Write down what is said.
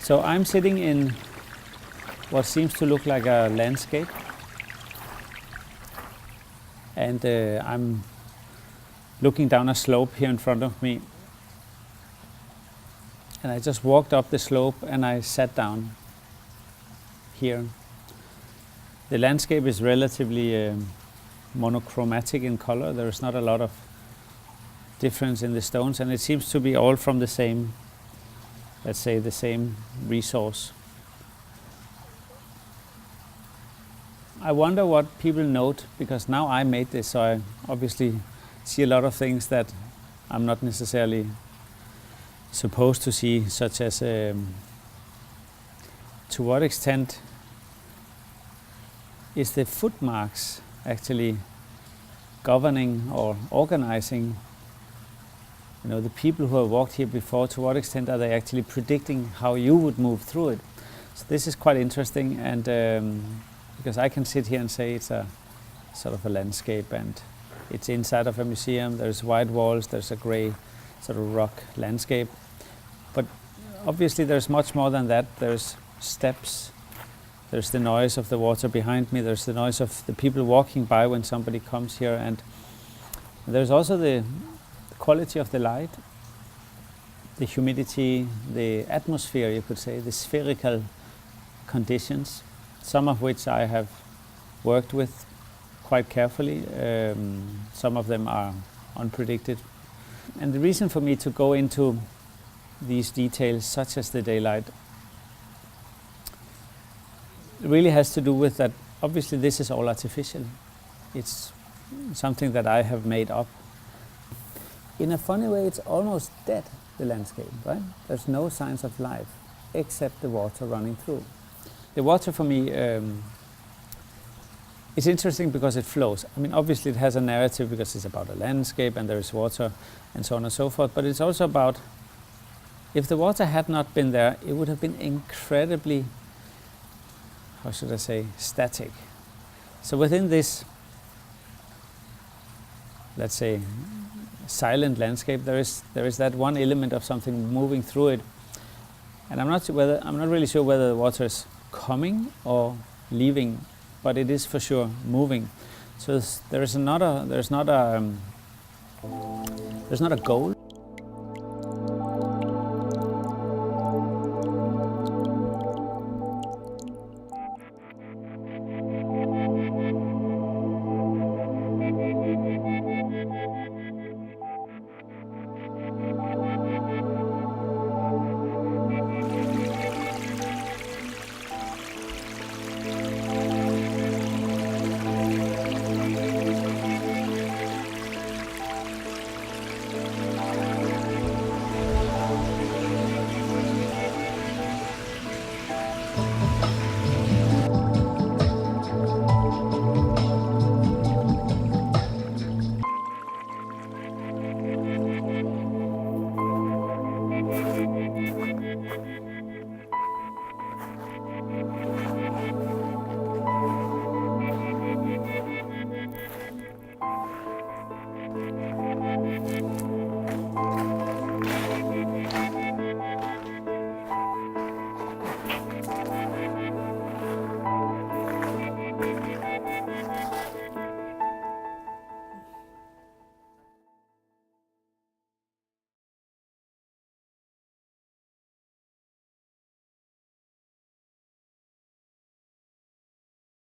So I'm sitting in what seems to look like a landscape, and I'm looking down a slope here in front of me, and I just walked up the slope and I sat down here. The landscape is relatively monochromatic in color. There is not a lot of difference in the stones, and it seems to be all from the same, let's say, the same resource. I wonder what people note, because now I made this, so I obviously see a lot of things that I'm not necessarily supposed to see, such as to what extent is the footmarks actually governing or organizing, the people who have walked here before. To what extent are they actually predicting how you would move through it? So this is quite interesting, and because I can sit here and say it's a sort of a landscape, and it's inside of a museum. There's white walls, there's a gray sort of rock landscape, but obviously there's much more than that. There's steps, there's the noise of the water behind me, there's the noise of the people walking by when somebody comes here, and there's also the quality of the light, the humidity, the atmosphere, you could say, the spherical conditions, some of which I have worked with quite carefully. Some of them are unpredicted. And the reason for me to go into these details, such as the daylight, really has to do with that obviously this is all artificial. It's something that I have made up. In a funny way, it's almost dead, the landscape, right? There's no signs of life except the water running through. The water for me, it's interesting because it flows. I mean, obviously it has a narrative because it's about a landscape and there is water and so on and so forth, but it's also about, if the water had not been there, it would have been incredibly, how should I say, static. So within this, let's say, silent landscape, there is that one element of something moving through it, and I'm not really sure whether the water is coming or leaving, but it is for sure moving. So there's not a goal.